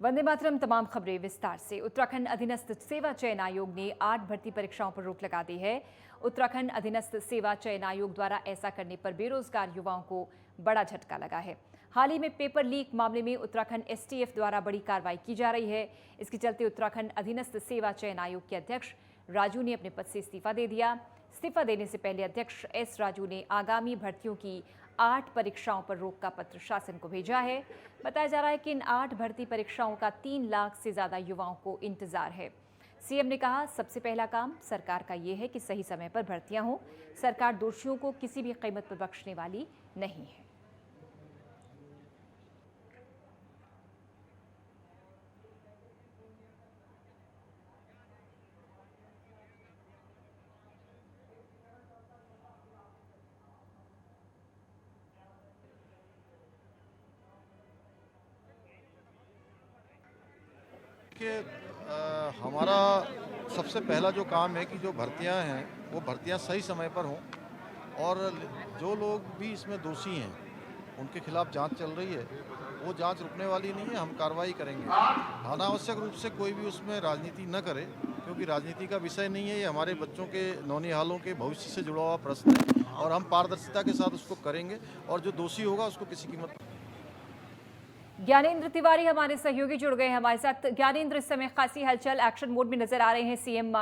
वंदे मातरम। तमाम खबरें विस्तार से। उत्तराखंड अधीनस्थ सेवा चयन आयोग ने 8 भर्ती परीक्षाओं पर रोक लगा दी है। उत्तराखंड अधीनस्थ सेवा चयन आयोग द्वारा ऐसा करने पर बेरोजगार युवाओं को बड़ा झटका लगा है। हाल ही में पेपर लीक मामले में उत्तराखंड एसटीएफ द्वारा बड़ी कार्रवाई की जा रही है। इसके चलते उत्तराखंड अधीनस्थ सेवा चयन आयोग के अध्यक्ष राजू ने अपने पद से इस्तीफा दे दिया। इस्तीफा देने से पहले अध्यक्ष एस राजू ने आगामी भर्तियों की 8 परीक्षाओं पर रोक का पत्र शासन को भेजा है। बताया जा रहा है कि इन 8 भर्ती परीक्षाओं का 3 लाख से ज्यादा युवाओं को इंतजार है। सीएम ने कहा, सबसे पहला काम सरकार का ये है कि सही समय पर भर्तियां हों। सरकार दोषियों को किसी भी कीमत पर बख्शने वाली नहीं है। कि हमारा सबसे पहला जो काम है कि जो भर्तियां हैं वो भर्तियां सही समय पर हों और जो लोग भी इसमें दोषी हैं उनके खिलाफ जांच चल रही है। वो जांच रुकने वाली नहीं है, हम कार्रवाई करेंगे। अनावश्यक रूप से कोई भी उसमें राजनीति न करे, क्योंकि राजनीति का विषय नहीं है। ये हमारे बच्चों के नौनिहालों के भविष्य से जुड़ा हुआ प्रश्न है और हम पारदर्शिता के साथ उसको करेंगे और जो दोषी होगा उसको किसी कीमत। ज्ञानेंद्र तिवारी हमारे सहयोगी जुड़ गए हैं हमारे साथ। ज्ञानेंद्र, इस समय खासी हलचल एक्शन मोड में नजर आ रहे हैं सीएम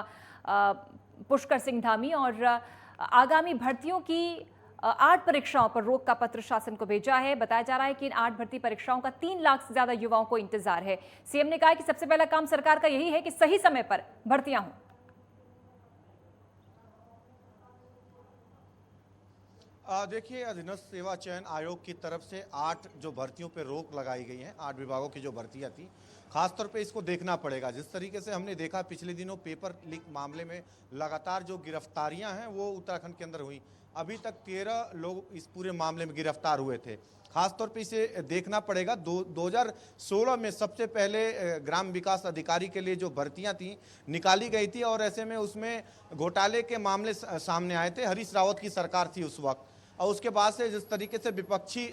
पुष्कर सिंह धामी, और आगामी भर्तियों की 8 परीक्षाओं पर रोक का पत्र शासन को भेजा है। बताया जा रहा है कि इन 8 भर्ती परीक्षाओं का 3 लाख से ज्यादा युवाओं को इंतजार है। सीएम ने कहा कि सबसे पहला काम सरकार का यही है कि सही समय पर भर्तियां हों। देखिए, अधीनस्थ सेवा चयन आयोग की तरफ से 8 जो भर्तियों पे रोक लगाई गई है, 8 विभागों की जो भर्तियां थी, खासतौर पे इसको देखना पड़ेगा। जिस तरीके से हमने देखा पिछले दिनों पेपर लीक मामले में लगातार जो गिरफ्तारियां हैं वो उत्तराखंड के अंदर हुई। अभी तक 13 लोग इस पूरे मामले में गिरफ्तार हुए थे। खासतौर पे इसे देखना पड़ेगा। 2016 में सबसे पहले ग्राम विकास अधिकारी के लिए जो भर्तियां थी निकाली गई थी और ऐसे में उसमें घोटाले के मामले सामने आए थे। हरीश रावत की सरकार थी उस वक्त, और उसके बाद से जिस तरीके से विपक्षी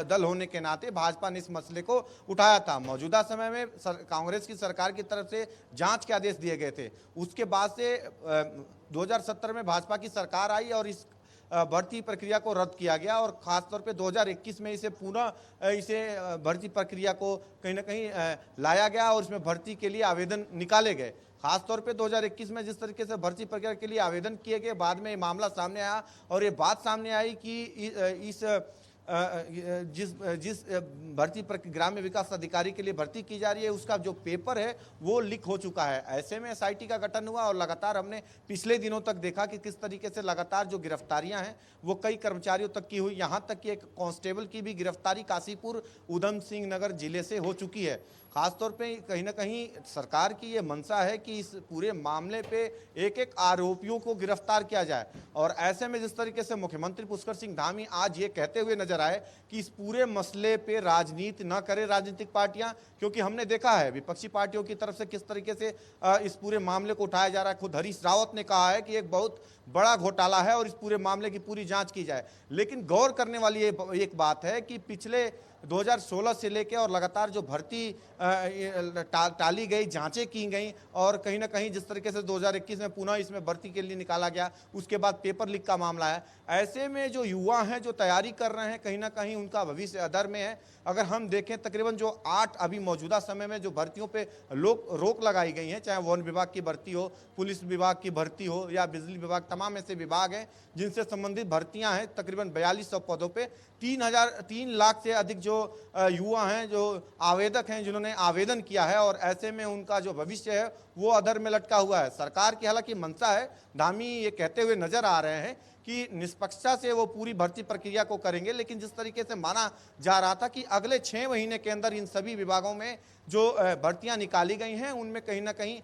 दल होने के नाते भाजपा ने इस मसले को उठाया था। मौजूदा समय में कांग्रेस की सरकार की तरफ से जांच के आदेश दिए गए थे। उसके बाद से 2017 में भाजपा की सरकार आई और इस भर्ती प्रक्रिया को रद्द किया गया और खासतौर पे 2021 में इसे पुनः इसे भर्ती प्रक्रिया को कहीं ना कहीं लाया गया और इसमें भर्ती के लिए आवेदन निकाले गए। खासतौर पे 2021 में जिस तरीके से भर्ती प्रक्रिया के लिए आवेदन किए गए, बाद में ये मामला सामने आया और ये बात सामने आई कि इस जिस भर्ती ग्राम्य विकास अधिकारी के लिए भर्ती की जा रही है उसका जो पेपर है वो लीक हो चुका है। ऐसे में एसआईटी का गठन हुआ और लगातार हमने पिछले दिनों तक देखा कि किस तरीके से लगातार जो गिरफ्तारियां हैं वो कई कर्मचारियों तक की हुई। यहां तक कि एक कांस्टेबल की भी गिरफ्तारी काशीपुर उधम सिंह नगर जिले से हो चुकी है। खासतौर पे कहीं ना कहीं सरकार की ये मंशा है कि इस पूरे मामले पे एक एक आरोपियों को गिरफ्तार किया जाए। और ऐसे में जिस तरीके से मुख्यमंत्री पुष्कर सिंह धामी आज ये कहते हुए नजर आए कि इस पूरे मसले पे राजनीति न करे राजनीतिक पार्टियां, क्योंकि हमने देखा है विपक्षी पार्टियों की तरफ से किस तरीके से इस पूरे मामले को उठाया जा रहा है। खुद हरीश रावत ने कहा है कि एक बहुत बड़ा घोटाला है और इस पूरे मामले की पूरी जांच की जाए। लेकिन गौर करने वाली एक बात है कि पिछले 2016 से लेकर और लगातार जो भर्ती टाली गई, जांचें की गई और कहीं ना कहीं जिस तरीके से 2021 में पुनः इसमें भर्ती के लिए निकाला गया, उसके बाद पेपर लीक का मामला है। ऐसे में जो युवा हैं जो तैयारी कर रहे हैं, कहीं ना कहीं उनका भविष्य अधर में है। अगर हम देखें तकरीबन जो 8 अभी मौजूदा समय में जो भर्तियों पे रोक लगाई गई है, चाहे वन विभाग की भर्ती हो, पुलिस विभाग की भर्ती हो या बिजली विभाग, तमाम ऐसे विभाग हैं जिनसे संबंधित भर्तियां हैं। तकरीबन 4200 पदों पे 3 लाख से अधिक जो युवा हैं, जो आवेदक हैं जिन्होंने आवेदन किया है और ऐसे में उनका जो भविष्य है वो अधर में लटका हुआ है। सरकार की हालांकि मंशा है, धामी ये कहते हुए नजर आ रहे हैं कि निष्पक्षता से वो पूरी भर्ती प्रक्रिया को करेंगे, लेकिन जिस तरीके से माना जा रहा था कि अगले 6 महीने के अंदर इन सभी विभागों में जो भर्तियां निकाली गई हैं उनमें कहीं ना कहीं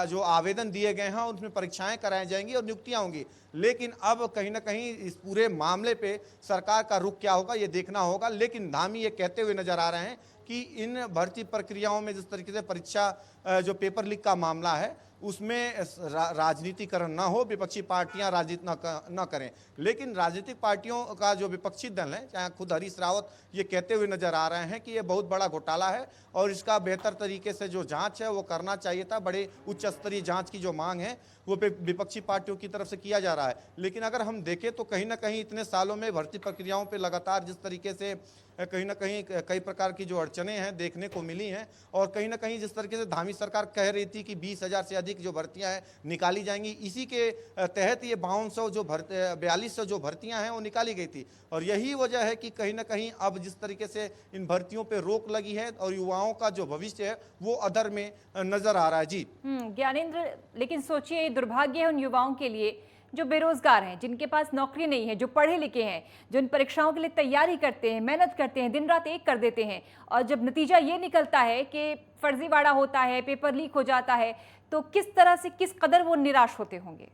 जो आवेदन दिए गए हैं उनमें परीक्षाएं कराई जाएंगी और नियुक्तियां होंगी। लेकिन अब कहीं ना कहीं इस पूरे मामले पे सरकार का रुख क्या होगा ये देखना होगा। लेकिन धामी ये कहते हुए नजर आ रहे हैं कि इन भर्ती प्रक्रियाओं में जिस तरीके से परीक्षा जो पेपर लीक का मामला है उसमें राजनीतिकरण ना हो, विपक्षी पार्टियां राजनीति न करें। लेकिन राजनीतिक पार्टियों का जो विपक्षी दल है, चाहे खुद हरीश रावत ये कहते हुए नजर आ रहे हैं कि ये बहुत बड़ा घोटाला है और इसका बेहतर तरीके से जो जांच है वो करना चाहिए था। बड़े उच्च स्तरीय जांच की जो मांग है वो विपक्षी पार्टियों की तरफ से किया जा रहा है। लेकिन अगर हम देखें तो कहीं ना कहीं इतने सालों में भर्ती प्रक्रियाओं पर लगातार जिस तरीके से कहीं ना कहीं कई प्रकार की जो अड़चने हैं देखने को मिली हैं, और कहीं ना कहीं जिस तरीके से धामी सरकार कह रही थी कि 20,000 से अधिक जो भर्तियां हैं निकाली जाएंगी, इसी के तहत ये 5200 जो 4200 जो भर्तियां हैं वो निकाली गई थी। और यही वजह है कि कहीं ना कहीं अब जिस तरीके से इन भर्तियों पर रोक लगी है और युवाओं का जो भविष्य है वो अधर में नजर आ रहा है। जी ज्ञानेंद्र, लेकिन सोचिए दुर्भाग्य है उन युवाओं के लिए जो बेरोजगार हैं, जिनके पास नौकरी नहीं है, जो पढ़े लिखे हैं, जो इन परीक्षाओं के लिए तैयारी करते हैं, मेहनत करते हैं, दिन रात एक कर देते हैं, और जब नतीजा ये निकलता है कि फर्जीवाड़ा होता है, पेपर लीक हो जाता है, तो किस तरह से, किस कदर वो निराश होते होंगे।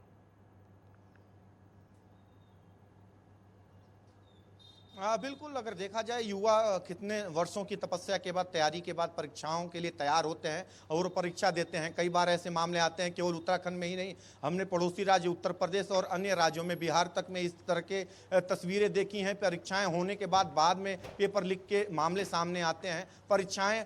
बिल्कुल, अगर देखा जाए युवा कितने वर्षों की तपस्या के बाद, तैयारी के बाद परीक्षाओं के लिए तैयार होते हैं और परीक्षा देते हैं। कई बार ऐसे मामले आते हैं, केवल उत्तराखंड में ही नहीं, हमने पड़ोसी राज्य उत्तर प्रदेश और अन्य राज्यों में, बिहार तक में इस तरह के तस्वीरें देखी हैं। परीक्षाएं होने के बाद में पेपर लीक के मामले सामने आते हैं, परीक्षाएं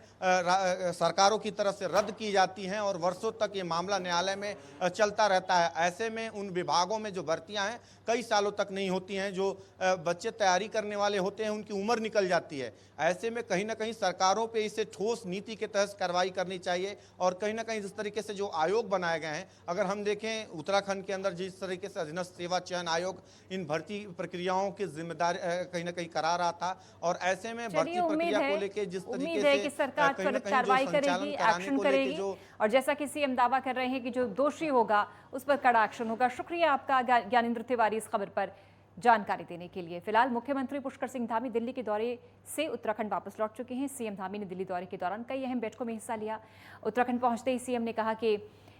सरकारों की तरफ से रद्द की जाती हैं और वर्षों तक ये मामला न्यायालय में चलता रहता है। ऐसे में उन विभागों में जो भर्तियां हैं कई सालों तक नहीं होती हैं। जो बच्चे तैयारी करने वाले होते हैं उनकी उम्र निकल जाती है। ऐसे में कहीं ना कहीं सरकारों पे इसे ठोस नीति के तहत कार्रवाई करनी चाहिए। और कहीं ना कहीं जिस तरीके से जो आयोग बनाए गए हैं, अगर हम देखें उत्तराखंड के अंदर जिस तरीके से अधीनस्थ सेवा चयन आयोग इन भर्ती प्रक्रियाओं की जिम्मेदारी कहीं ना कहीं करा रहा था, और ऐसे में भर्ती प्रक्रिया को लेकर जिस तरीके से कि सरकार त्वरित कार्रवाई करेगी, एक्शन करेगी, और जैसा कि सीएम दावा कर रहे हैं कि जो दोषी होगा उस पर कड़ा एक्शन होगा। शुक्रिया आपका ज्ञानेंद्र तिवारी इस खबर पर जानकारी देने के लिए। फिलहाल मुख्यमंत्री पुष्कर सिंह धामी दिल्ली के दौरे से उत्तराखंड वापस लौट चुके हैं। सीएम धामी ने दिल्ली दौरे के दौरान कई अहम बैठकों में हिस्सा लिया। उत्तराखंड पहुंचते ही सीएम ने कहा कि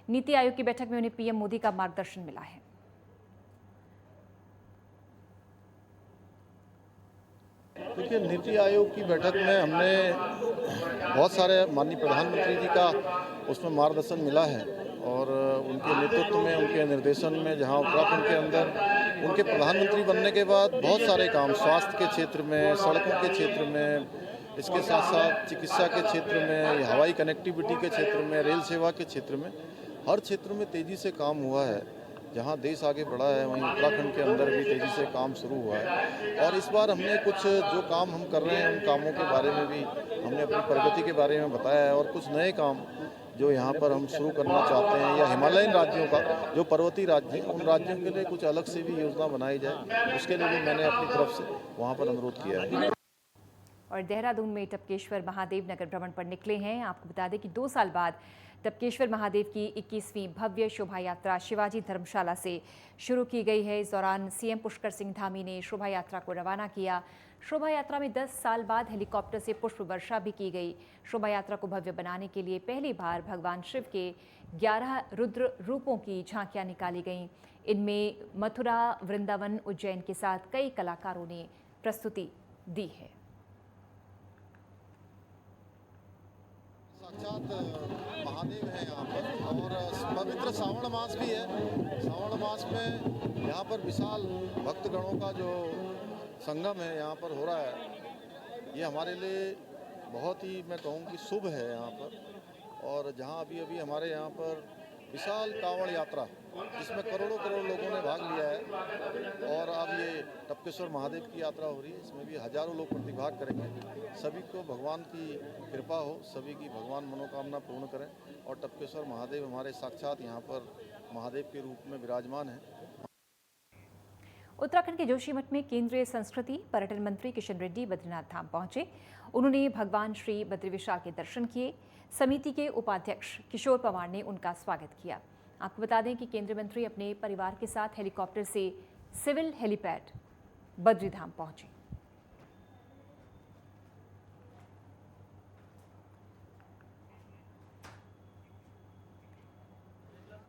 नीति आयोग की बैठक में उन्हें पीएम मोदी का मार्गदर्शन मिला है। देखिए, नीति आयोग की बैठक में हमने बहुत सारे माननीय प्रधानमंत्री जी का उसमें मार्गदर्शन मिला है, और उनके नेतृत्व में, उनके निर्देशन में, जहां उत्तराखंड के अंदर उनके प्रधानमंत्री बनने के बाद बहुत सारे काम स्वास्थ्य के क्षेत्र में, सड़कों के क्षेत्र में, इसके साथ साथ चिकित्सा के क्षेत्र में, हवाई कनेक्टिविटी के क्षेत्र में, रेल सेवा के क्षेत्र में, हर क्षेत्र में तेज़ी से काम हुआ है। जहाँ देश आगे बढ़ा है वहीं उत्तराखंड के अंदर भी तेज़ी से काम शुरू हुआ है। और इस बार हमने कुछ जो काम हम कर रहे हैं उन कामों के बारे में भी हमने अपनी प्रगति के बारे में बताया है, और कुछ नए काम जो यहाँ पर हम शुरू करना चाहते हैं, या हिमालयन राज्यों का जो पर्वतीय राज्य हैं उन राज्यों के लिए कुछ अलग से भी योजना बनाई जाए, उसके लिए भी मैंने अपनी तरफ से वहाँ पर अनुरोध किया है। और देहरादून में टपकेश्वर महादेव नगर भ्रमण पर निकले हैं। आपको बता दें कि 2 साल बाद टपकेश्वर महादेव की 21वीं भव्य शोभा यात्रा शिवाजी धर्मशाला से शुरू की गई है। इस दौरान सीएम पुष्कर सिंह धामी ने शोभा यात्रा को रवाना किया। शोभा यात्रा में 10 साल बाद हेलीकॉप्टर से पुष्प वर्षा भी की गई। शोभा यात्रा को भव्य बनाने के लिए पहली बार भगवान शिव के 11 रुद्र रूपों की झांकियां निकाली गईं। इनमें मथुरा, वृंदावन, उज्जैन के साथ कई कलाकारों ने प्रस्तुति दी है। साक्षात महादेव है यहाँ पर, और पवित्र श्रावण मास भी है। श्रावण मास में यहाँ पर विशाल भक्तगणों का जो संगम है यहाँ पर हो रहा है। ये हमारे लिए बहुत ही, मैं कहूँ कि शुभ है यहाँ पर। और जहाँ अभी हमारे यहाँ पर विशाल कांवड़ यात्रा, जिसमें करोड़ों लोगों ने भाग लिया है, और अब ये टपकेश्वर महादेव की यात्रा हो रही है, इसमें भी हजारों लोग प्रतिभाग करेंगे। सभी को भगवान की कृपा हो, सभी की भगवान मनोकामना पूर्ण करें, और टपकेश्वर महादेव हमारे साक्षात यहाँ पर महादेव के रूप में विराजमान हैं। उत्तराखंड के जोशीमठ में केंद्रीय संस्कृति पर्यटन मंत्री किशन रेड्डी बद्रीनाथ धाम पहुंचे। उन्होंने भगवान श्री बद्रीविशाल के दर्शन किए। समिति के उपाध्यक्ष किशोर पवार ने उनका स्वागत किया। आपको बता दें कि केंद्रीय मंत्री अपने परिवार के साथ हेलीकॉप्टर से सिविल हेलीपैड बद्रीधाम पहुंचे।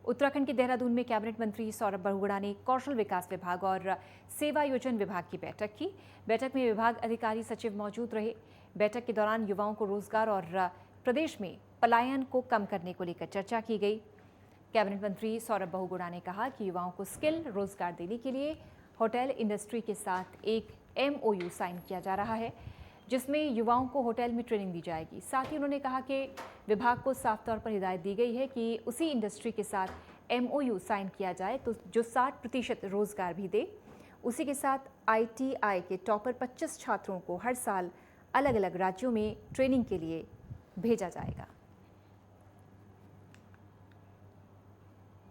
उत्तराखंड के देहरादून में कैबिनेट मंत्री सौरभ बहुगुणा ने कौशल विकास विभाग और सेवायोजन विभाग की बैठक की। बैठक में विभाग अधिकारी सचिव मौजूद रहे। बैठक के दौरान युवाओं को रोजगार और प्रदेश में पलायन को कम करने को लेकर चर्चा की गई। कैबिनेट मंत्री सौरभ बहुगुणा ने कहा कि युवाओं को स्किल रोजगार देने के लिए होटल इंडस्ट्री के साथ एक MOU साइन किया जा रहा है, जिसमें युवाओं को होटल में ट्रेनिंग दी जाएगी। साथ ही उन्होंने कहा कि विभाग को साफ तौर पर हिदायत दी गई है कि उसी इंडस्ट्री के साथ MOU साइन किया जाए तो जो 60% रोजगार भी दे। उसी के साथ ITI के टॉपर 25 छात्रों को हर साल अलग अलग राज्यों में ट्रेनिंग के लिए भेजा जाएगा।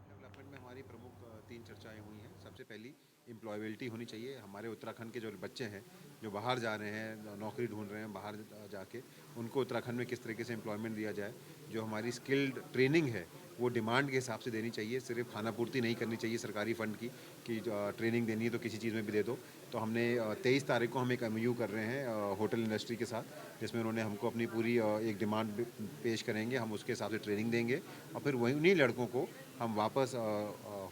डेवलपमेंट में हमारी प्रमुख 3 चर्चाएं हुई हैं। सबसे पहली एम्प्लॉयबिलिटी होनी चाहिए। हमारे उत्तराखंड के जो बच्चे हैं जो बाहर जा रहे हैं, नौकरी ढूंढ रहे हैं बाहर जाके, उनको उत्तराखंड में किस तरीके से एम्प्लॉयमेंट दिया जाए। जो हमारी स्किल्ड ट्रेनिंग है वो डिमांड के हिसाब से देनी चाहिए। सिर्फ खाना पूर्ति नहीं करनी चाहिए सरकारी फ़ंड की कि ट्रेनिंग देनी है तो किसी चीज़ में भी दे दो। तो हमने 23 तारीख को हम एक MOU कर रहे हैं होटल इंडस्ट्री के साथ, जिसमें उन्होंने हमको अपनी पूरी एक डिमांड पेश करेंगे। हम उसके हिसाब से ट्रेनिंग देंगे और फिर वही उन्हीं लड़कों को हम वापस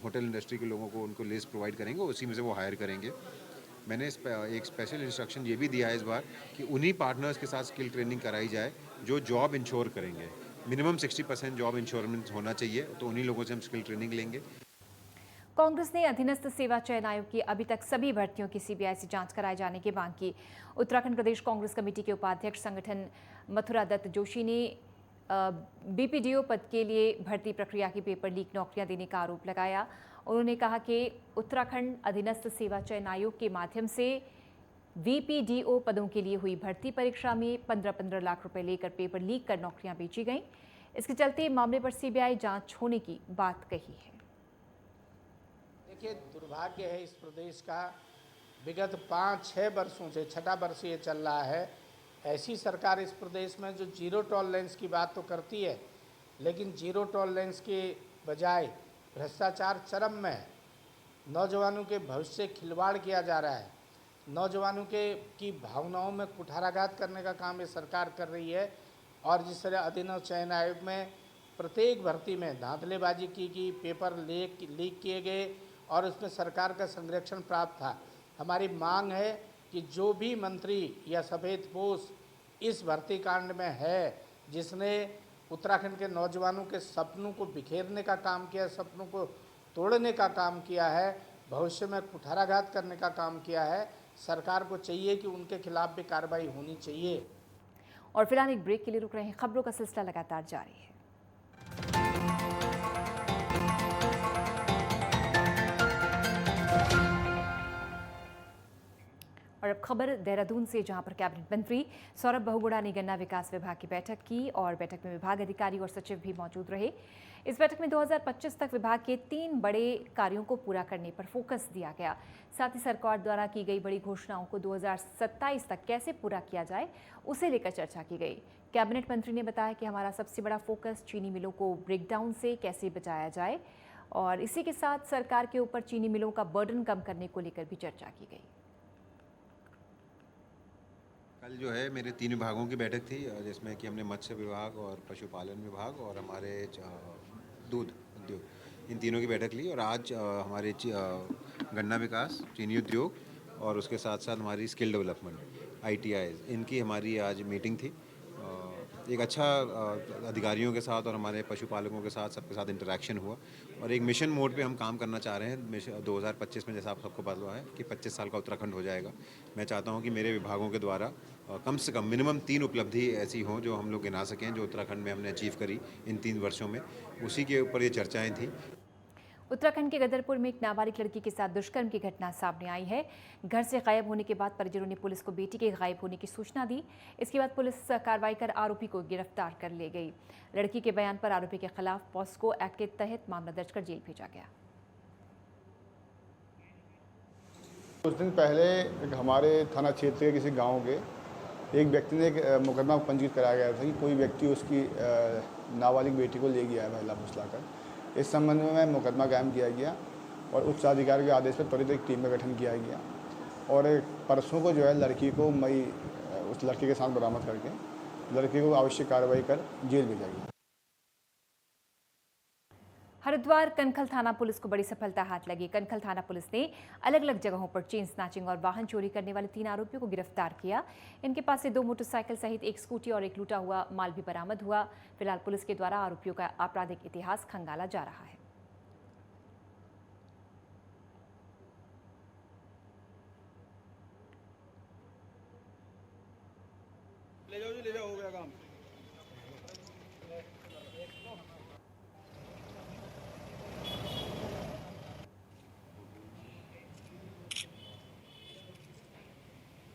होटल इंडस्ट्री के लोगों को उनको लिस्ट प्रोवाइड करेंगे, उसी में से वो हायर करेंगे। मैंने एक स्पेशल इंस्ट्रक्शन ये भी दिया है इस बार कि उन्हीं पार्टनर्स के साथ स्किल ट्रेनिंग कराई जाए जो जॉब इंश्योर करेंगे। मिनिमम 60% जॉब इंश्योरेंस होना चाहिए, तो उन्हीं लोगों से हम स्किल ट्रेनिंग लेंगे। कांग्रेस ने अधीनस्थ सेवा चयन आयोग की अभी तक सभी भर्तियों की CBI से जांच कराए जाने की मांग की। उत्तराखंड प्रदेश कांग्रेस कमेटी के उपाध्यक्ष संगठन मथुरा दत्त जोशी ने BPDO पद के लिए भर्ती प्रक्रिया की पेपर लीक नौकरियां देने का आरोप लगाया। उन्होंने कहा कि उत्तराखंड अधीनस्थ सेवा चयन आयोग के माध्यम से VPDO पदों के लिए हुई भर्ती परीक्षा में 15-15 लाख रुपए लेकर पेपर लीक कर नौकरियां बेची गईं। इसके चलते मामले पर CBI जांच होने की बात कही है। देखिए, दुर्भाग्य है इस प्रदेश का, विगत 5-6 वर्षों से 6ठा वर्ष ये चल रहा है। ऐसी सरकार इस प्रदेश में जो जीरो टॉलरेंस की बात तो करती है, लेकिन जीरो टॉलरेंस के बजाय भ्रष्टाचार चरम में है। नौजवानों के भविष्य से खिलवाड़ किया जा रहा है। नौजवानों की भावनाओं में कुठाराघात करने का काम ये सरकार कर रही है। और जिस तरह अधीनस्थ चयन आयोग में प्रत्येक भर्ती में धांधलेबाजी की पेपर लीक किए गए और उसमें सरकार का संरक्षण प्राप्त था। हमारी मांग है कि जो भी मंत्री या सफेदपोश इस भर्ती कांड में है, जिसने उत्तराखंड के नौजवानों के सपनों को बिखेरने का काम किया, सपनों को तोड़ने का काम किया है, भविष्य में कुठाराघात करने का काम किया है, सरकार को चाहिए कि उनके खिलाफ भी कार्रवाई होनी चाहिए। और फिलहाल एक ब्रेक के लिए रुक रहे हैं। खबरों का सिलसिला लगातार जारी है। और अब खबर देहरादून से, जहां पर कैबिनेट मंत्री सौरभ बहुगुणा ने गन्ना विकास विभाग की बैठक की और बैठक में विभाग अधिकारी और सचिव भी मौजूद रहे। इस बैठक में 2025 तक विभाग के 3 बड़े कार्यों को पूरा करने पर फोकस दिया गया। साथ ही सरकार द्वारा की गई बड़ी घोषणाओं को 2027 तक कैसे पूरा किया जाए, उसे लेकर चर्चा की गई। कैबिनेट मंत्री ने बताया कि हमारा सबसे बड़ा फोकस चीनी मिलों को ब्रेकडाउन से कैसे बचाया जाए और इसी के साथ सरकार के ऊपर चीनी मिलों का बर्डन कम करने को लेकर भी चर्चा की गई। कल जो है मेरे 3 विभागों की बैठक थी, जिसमें कि हमने मत्स्य विभाग और पशुपालन विभाग और हमारे दूध उद्योग, इन तीनों की बैठक ली। और आज हमारे गन्ना विकास, चीनी उद्योग और उसके साथ साथ हमारी स्किल डेवलपमेंट ITIs, इनकी हमारी आज मीटिंग थी। एक अच्छा अधिकारियों के साथ और हमारे पशुपालकों के साथ सबके साथ इंटरेक्शन हुआ और एक मिशन मोड पे हम काम करना चाह रहे हैं। 2025 में जैसा आप सबको पता है कि 25 साल का उत्तराखंड हो जाएगा। मैं चाहता हूं कि मेरे विभागों के द्वारा कम से कम मिनिमम 3 उपलब्धि ऐसी हों जो हम लोग गिना सकें, जो उत्तराखंड में हमने अचीव करी इन 3 वर्षों में। उसी के ऊपर ये चर्चाएँ थी। उत्तराखंड के गदरपुर में एक नाबालिग लड़की के साथ दुष्कर्म की घटना सामने आई है। घर से गायब होने के बाद परिजनों ने पुलिस को बेटी के गायब होने की सूचना दी। इसके बाद पुलिस कार्रवाई कर आरोपी को गिरफ्तार कर ले गई। लड़की के बयान पर आरोपी के खिलाफ पॉस्को एक्ट के तहत मामला दर्ज कर जेल भेजा गया। कुछ दिन पहले हमारे थाना क्षेत्र के किसी गाँव के एक व्यक्ति ने एक मुकदमा पंजीकृत कराया गया था कि कोई व्यक्ति उसकी नाबालिग बेटी को ले गया है महिला फुसलाकर। इस संबंध में मुकदमा कायम किया गया और उच्चाधिकारी के आदेश पर त्वरित एक टीम का गठन किया गया और परसों को जो है लड़की को उस लड़के के साथ बरामद करके लड़की को आवश्यक कार्रवाई कर जेल भेजा गया। हरिद्वार कनखल थाना पुलिस को बड़ी सफलता हाथ लगी। कनखल थाना पुलिस ने अलग अलग जगहों पर चेन स्नैचिंग और वाहन चोरी करने वाले 3 आरोपियों को गिरफ्तार किया। इनके पास से 2 मोटरसाइकिल सहित 1 स्कूटी और 1 लूटा हुआ माल भी बरामद हुआ। फिलहाल पुलिस के द्वारा आरोपियों का आपराधिक इतिहास खंगाला जा रहा है। ले जाओ, हो गया काम।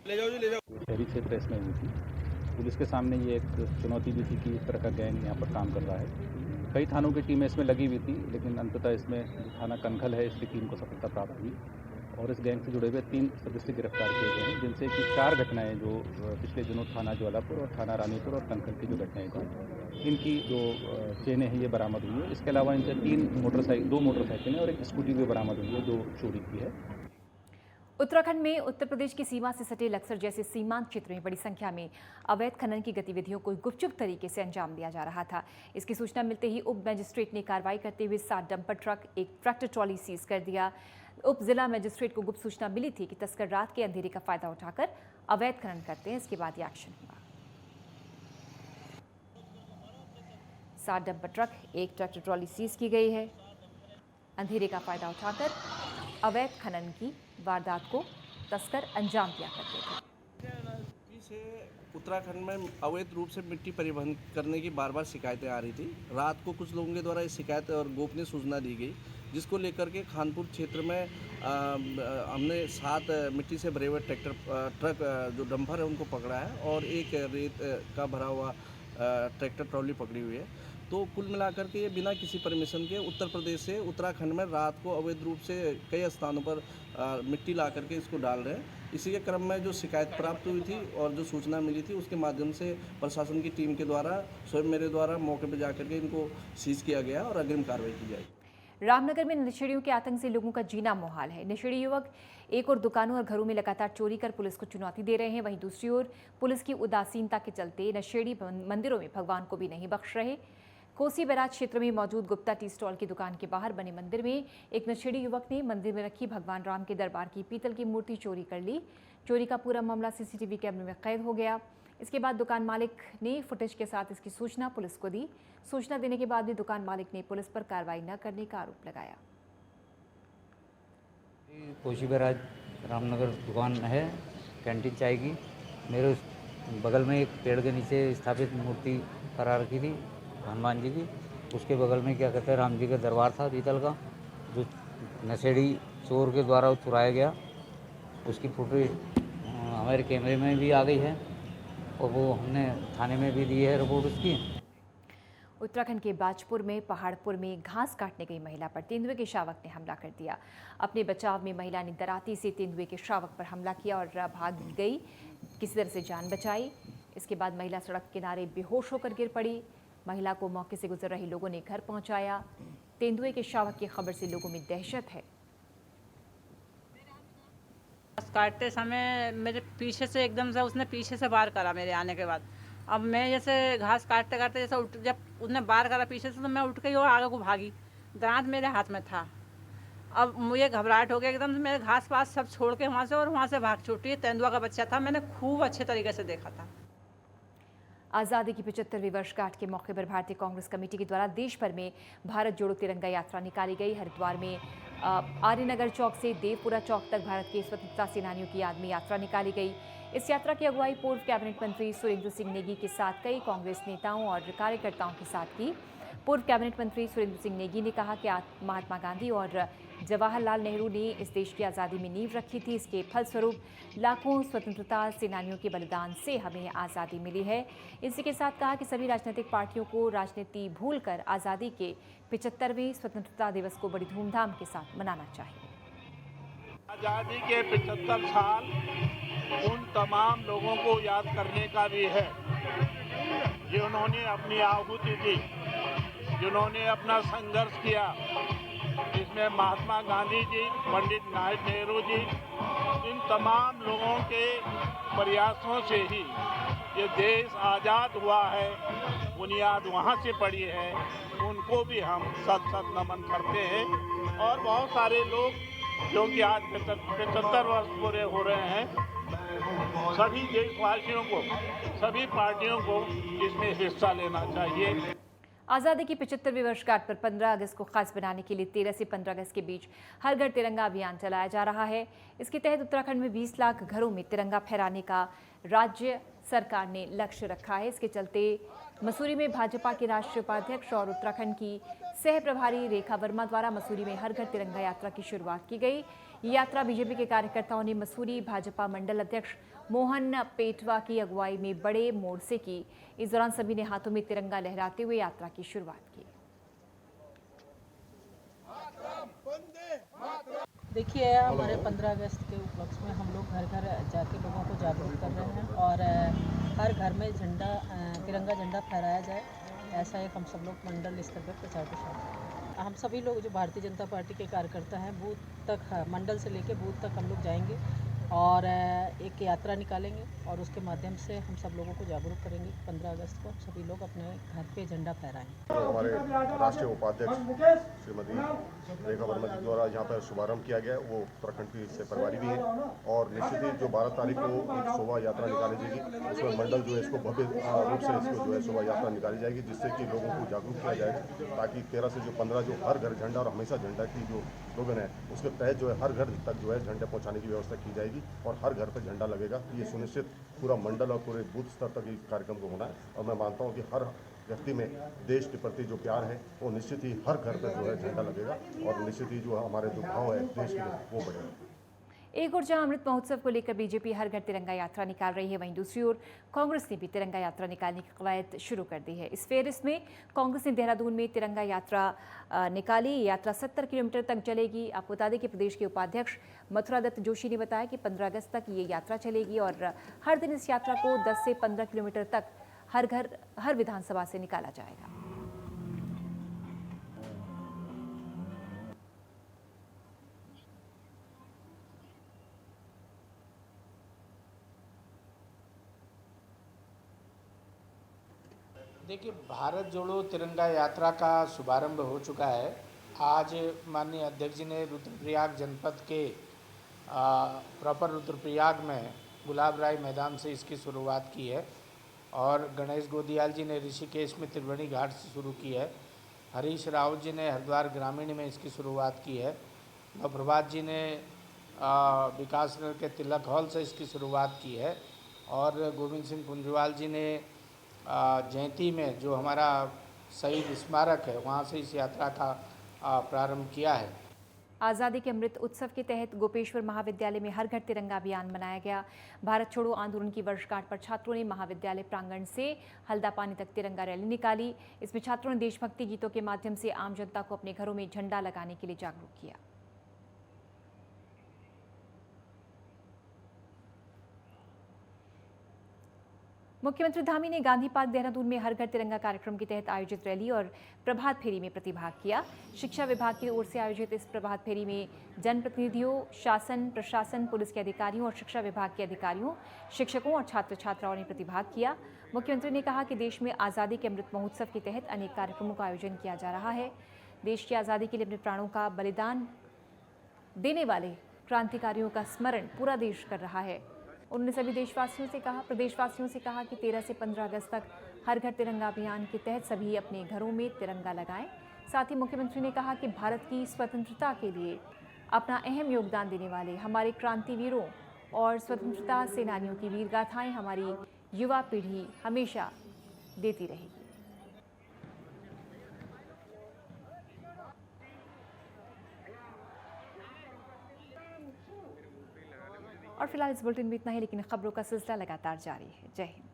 ले जाओ। शहरी क्षेत्र इसमें हुई थी। पुलिस के सामने ये एक चुनौती भी थी कि इस तरह का गैंग यहाँ पर काम कर रहा है। कई थानों की टीमें इसमें लगी हुई थी, लेकिन अंततः इसमें जो थाना कनखल है इसकी टीम को सफलता प्राप्त हुई और इस गैंग से जुड़े हुए 3 सदस्य गिरफ्तार किए गए हैं, जिनसे कि 4 घटनाएं जो पिछले दिनों थाना ज्वालापुर और थाना रानीपुर और कनखल की जो घटनाएं थी, इनकी जो चेनें हैं ये बरामद हुई है। इसके अलावा इनसे 2 मोटरसाइकिलें और 1 स्कूटी भी बरामद हुई है जो चोरी की है। उत्तराखंड में उत्तर प्रदेश की सीमा से सटे लक्सर जैसे सीमांत क्षेत्र में बड़ी संख्या में अवैध खनन की गतिविधियों को गुपचुप तरीके से अंजाम दिया जा रहा था। इसकी सूचना मिलते ही उप मजिस्ट्रेट ने कार्रवाई करते हुए 7 dumper truck, 1 tractor trolley seize कर दिया। उप जिला मजिस्ट्रेट को गुप्त सूचना मिली थी कि तस्कर रात के अंधेरे का फायदा उठाकर अवैध खनन करते हैं। इसके बाद ये एक्शन हुआ। 7 dumper truck, 1 tractor trolley seize की गई है। अंधेरे का फायदा उठाकर अवैध खनन की वारदात को तस्कर अंजाम दिया करते थे। से उत्तराखंड में अवैध रूप से मिट्टी परिवहन करने की बार शिकायतें आ रही थी। रात को कुछ लोगों के द्वारा इस शिकायत और गोपनीय सूचना दी गई, जिसको लेकर के खानपुर क्षेत्र में हमने 7 मिट्टी से भरे हुए ट्रक जो डंपर है उनको पकड़ा है और 1 रेत का भरा हुआ ट्रैक्टर ट्रॉली पकड़ी हुई है। तो कुल मिलाकर के ये बिना किसी परमिशन के उत्तर प्रदेश से उत्तराखंड में रात को अवैध रूप से कई स्थानों पर मिट्टी ला करके इसको डाल रहे हैं। इसी के क्रम में जो शिकायत प्राप्त हुई थी और जो सूचना मिली थी उसके माध्यम से प्रशासन की टीम के द्वारा स्वयं मेरे द्वारा मौके पर जाकर के इनको सीज किया गया और अग्रिम कार्रवाई की जाएगी। रामनगर में नशेड़ियों के आतंक से लोगों का जीना मुहाल है। नशेड़ी युवक एक और दुकानों और घरों में लगातार चोरी कर पुलिस को चुनौती दे रहे हैं। वहीं दूसरी ओर पुलिस की उदासीनता के चलते नशेड़ी मंदिरों में भगवान को भी नहीं बख्श रहे। कोसी बैराज क्षेत्र में मौजूद गुप्ता टी स्टॉल की दुकान के बाहर बने मंदिर में एक नशेड़ी युवक ने मंदिर में रखी भगवान राम के दरबार की पीतल की मूर्ति चोरी कर ली। चोरी का पूरा मामला सीसीटीवी कैमरे में कैद हो गया। इसके बाद दुकान मालिक ने फुटेज के साथ इसकी सूचना पुलिस को दी। सूचना देने के बाद भी दुकान मालिक ने पुलिस पर कार्रवाई न करने का आरोप लगाया। कोसी बैराज रामनगर दुकान है कैंटीन चाय की। मेरे बगल में एक पेड़ के नीचे स्थापित मूर्ति करा रखी थी हनुमान जी की। उसके बगल में क्या कहते हैं राम जी का दरबार था पीतल का, जो नशेड़ी चोर के द्वारा चुराया गया। उसकी फुटेज हमारे कैमरे में भी आ गई है और वो हमने थाने में भी दी है रिपोर्ट उसकी। उत्तराखंड के बाजपुर में पहाड़पुर में घास काटने गई महिला पर तेंदुए के शावक ने हमला कर दिया। अपने बचाव में महिला ने दराती से तेंदुए के शावक पर हमला किया और भाग गई, किसी तरह से जान बचाई। इसके बाद महिला सड़क किनारे बेहोश होकर गिर पड़ी। महिला को मौके से गुजर रहे लोगों ने घर पहुंचाया। तेंदुए के शावक की खबर से लोगों में दहशत है। काटते समय मेरे पीछे से एकदम से उसने पीछे से वार करा मेरे आने के बाद। अब मैं जैसे घास काटते काटते जैसे जब उसने वार करा पीछे से तो मैं उठ गई और आगे को भागी। दांत मेरे हाथ में था। अब मुझे घबराहट हो गया एकदम से। मेरे घास पास सब छोड़ के वहाँ से और वहाँ से भाग छूटी। तेंदुआ का बच्चा था, मैंने खूब अच्छे तरीके से देखा था। आज़ादी की 75वीं वर्षगांठ के मौके पर भारतीय कांग्रेस कमेटी के द्वारा देश भर में भारत जोड़ो तिरंगा यात्रा निकाली गई। हरिद्वार में आर्यनगर चौक से देवपुरा चौक तक भारत के स्वतंत्रता सेनानियों की याद में यात्रा निकाली गई। इस यात्रा की अगुवाई पूर्व कैबिनेट मंत्री सुरेंद्र सिंह नेगी के साथ कई कांग्रेस नेताओं और कार्यकर्ताओं के साथ की। पूर्व कैबिनेट मंत्री सुरेंद्र सिंह नेगी ने कहा कि महात्मा गांधी और जवाहरलाल नेहरू ने इस देश की आज़ादी में नींव रखी थी। इसके फलस्वरूप लाखों स्वतंत्रता सेनानियों के बलिदान से हमें आज़ादी मिली है। इसी के साथ कहा कि सभी राजनीतिक पार्टियों को राजनीति भूलकर आज़ादी के 75वें स्वतंत्रता दिवस को बड़ी धूमधाम के साथ मनाना चाहिए। आज़ादी के 75 साल उन तमाम लोगों को याद करने का भी है जिन्होंने अपनी आहुति दी, जिन्होंने अपना संघर्ष किया इसमें महात्मा गांधी जी, पंडित नेहरू जी, इन तमाम लोगों के प्रयासों से ही ये देश आज़ाद हुआ है। बुनियाद वहाँ से पड़ी है, उनको भी हम सत सत नमन करते हैं। और बहुत सारे लोग जो कि आज 75 वर्ष पूरे हो रहे हैं, सभी देशवासियों को, सभी पार्टियों को इसमें हिस्सा लेना चाहिए। आज़ादी की 75वीं वर्षगांठ पर 15 अगस्त को खास बनाने के लिए 13 से 15 अगस्त के बीच हर घर तिरंगा अभियान चलाया जा रहा है। इसके तहत उत्तराखंड में 20 लाख घरों में तिरंगा फहराने का राज्य सरकार ने लक्ष्य रखा है। इसके चलते मसूरी में भाजपा के राष्ट्रीय उपाध्यक्ष और उत्तराखंड की सह प्रभारी रेखा वर्मा द्वारा मसूरी में हर घर तिरंगा यात्रा की शुरुआत की गई। ये यात्रा बीजेपी के कार्यकर्ताओं ने मसूरी भाजपा मंडल अध्यक्ष मोहन पेटवा की अगुवाई में बड़े मोड़ से की। इस दौरान सभी ने हाथों में तिरंगा लहराते हुए यात्रा की शुरुआत की। देखिए, हमारे 15 अगस्त के उपलक्ष्य में हम लोग घर घर जाके लोगों को जागरूक कर रहे हैं और हर घर में तिरंगा झंडा फहराया जाए, ऐसा एक हम सब लोग मंडल स्तर पर प्रचार प्रसार। हम सभी लोग जो भारतीय जनता पार्टी के कार्यकर्ता हैं, बूथ तक, मंडल से लेकर बूथ तक हम लोग जाएंगे और एक यात्रा निकालेंगे और उसके माध्यम से हम सब लोगों को जागरूक करेंगे। 15 अगस्त को सभी लोग अपने घर पे झंडा फहराएंगे। हमारे राष्ट्रीय उपाध्यक्ष श्रीमती रेखा वर्मा जी द्वारा यहाँ पर शुभारंभ किया गया है, वो उत्तराखंड की से प्रभारी भी है और निश्चित ही जो 12 तारीख को एक शोभा यात्रा निकाली जाएगी, उसमें मंडल जो है इसको भव्य रूप से इसको जो है शोभा यात्रा निकाली जाएगी, जिससे कि लोगों को जागरूक किया जाएगा, ताकि 13 से जो 15 जो हर घर झंडा और हमेशा झंडा की जो स्लोगन है, उसके तहत जो है हर घर तक जो है झंडे पहुँचाने की व्यवस्था की जाएगी और हर घर पर झंडा लगेगा। ये सुनिश्चित पूरा मंडल और पूरे बूथ स्तर तक इस कार्यक्रम को होना है और मैं मानता हूँ कि हर व्यक्ति में देश के प्रति जो प्यार है वो निश्चित ही हर घर पर जो है झंडा लगेगा और निश्चित ही जो हमारे जो भाव है देश के लिए वो बढ़ेगा। एक ओर जहां अमृत महोत्सव को लेकर बीजेपी हर घर तिरंगा यात्रा निकाल रही है, वहीं दूसरी ओर कांग्रेस ने भी तिरंगा यात्रा निकालने की कवायद शुरू कर दी है। इस फेरिस में कांग्रेस ने देहरादून में तिरंगा यात्रा निकाली। यात्रा 70 किलोमीटर तक चलेगी। आपको बता दें कि प्रदेश के उपाध्यक्ष मथुरा दत्त जोशी ने बताया कि 15 अगस्त तक ये यात्रा चलेगी और हर दिन इस यात्रा को 10 से 15 किलोमीटर तक हर विधानसभा से निकाला जाएगा। देखिए, भारत जोड़ो तिरंगा यात्रा का शुभारंभ हो चुका है। आज माननीय अध्यक्ष जी ने रुद्रप्रयाग जनपद के प्रॉपर रुद्रप्रयाग में गुलाब राय मैदान से इसकी शुरुआत की है और गणेश गोदियाल जी ने ऋषिकेश में त्रिवेणी घाट से शुरू की है। हरीश रावत जी ने हरिद्वार ग्रामीण में इसकी शुरुआत की है। नवप्रभात जी ने विकास नगर के तिलक हॉल से इसकी शुरुआत की है और गोविंद सिंह कुंजवाल जी ने जयंती में जो हमारा शहीद स्मारक है वहाँ से इस यात्रा का प्रारंभ किया है। आज़ादी के अमृत उत्सव के तहत गोपेश्वर महाविद्यालय में हर घर तिरंगा अभियान मनाया गया। भारत छोड़ो आंदोलन की वर्षगांठ पर छात्रों ने महाविद्यालय प्रांगण से हल्दापानी तक तिरंगा रैली निकाली। इसमें छात्रों ने देशभक्ति गीतों के माध्यम से आम जनता को अपने घरों में झंडा लगाने के लिए जागरूक किया। मुख्यमंत्री धामी ने गांधी पार्क देहरादून में हर घर तिरंगा कार्यक्रम के तहत आयोजित रैली और प्रभात फेरी में प्रतिभाग किया। शिक्षा विभाग की ओर से आयोजित इस प्रभात फेरी में जनप्रतिनिधियों, शासन, प्रशासन, पुलिस के अधिकारियों और शिक्षा विभाग के अधिकारियों, शिक्षकों और छात्र छात्राओं ने प्रतिभाग किया। मुख्यमंत्री ने कहा कि देश में आज़ादी के अमृत महोत्सव के तहत अनेक कार्यक्रमों का आयोजन किया जा रहा है। देश की आज़ादी के लिए अपने प्राणों का बलिदान देने वाले क्रांतिकारियों का स्मरण पूरा देश कर रहा है। उन्होंने सभी प्रदेशवासियों से कहा कि 13 से 15 अगस्त तक हर घर तिरंगा अभियान के तहत सभी अपने घरों में तिरंगा लगाएं। साथ ही मुख्यमंत्री ने कहा कि भारत की स्वतंत्रता के लिए अपना अहम योगदान देने वाले हमारे क्रांतिवीरों और स्वतंत्रता सेनानियों की वीरगाथाएं हमारी युवा पीढ़ी हमेशा देती रहेगी। और फिलहाल इस बुलेटिन में इतना ही, लेकिन खबरों का सिलसिला लगातार जारी है। जय हिंद।